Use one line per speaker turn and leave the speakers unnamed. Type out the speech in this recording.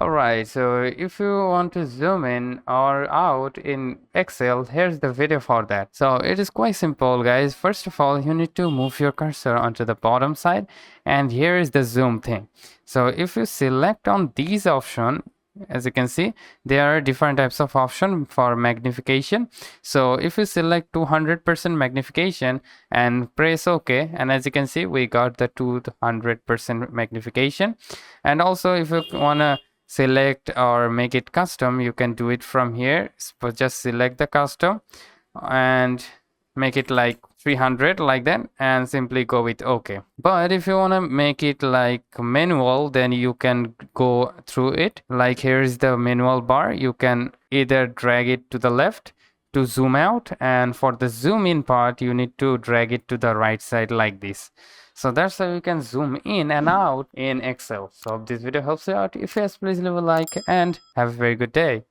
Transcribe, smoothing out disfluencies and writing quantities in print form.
Alright, so if you want to zoom in or out in Excel, here's the video for that. So it is quite simple, guys. First of all, you need to move your cursor onto the bottom side, and here is the zoom thing. So if you select on these option, as you can see, there are different types of option for magnification. So if you select 200% magnification and press OK, and as you can see, we got the 200% magnification. And also if you wanna select or make it custom, you can do it from here. So just select the custom and make it like 300 like that, and simply go with OK. But if you want to make it like manual, then you can go through it. Like here is the manual bar. You can either drag it to the left to zoom out, and for the zoom in part you need to drag it to the right side like this. So that's how you can zoom in and out in Excel. So if this video helps you out, if yes, please leave a like and have a very good day.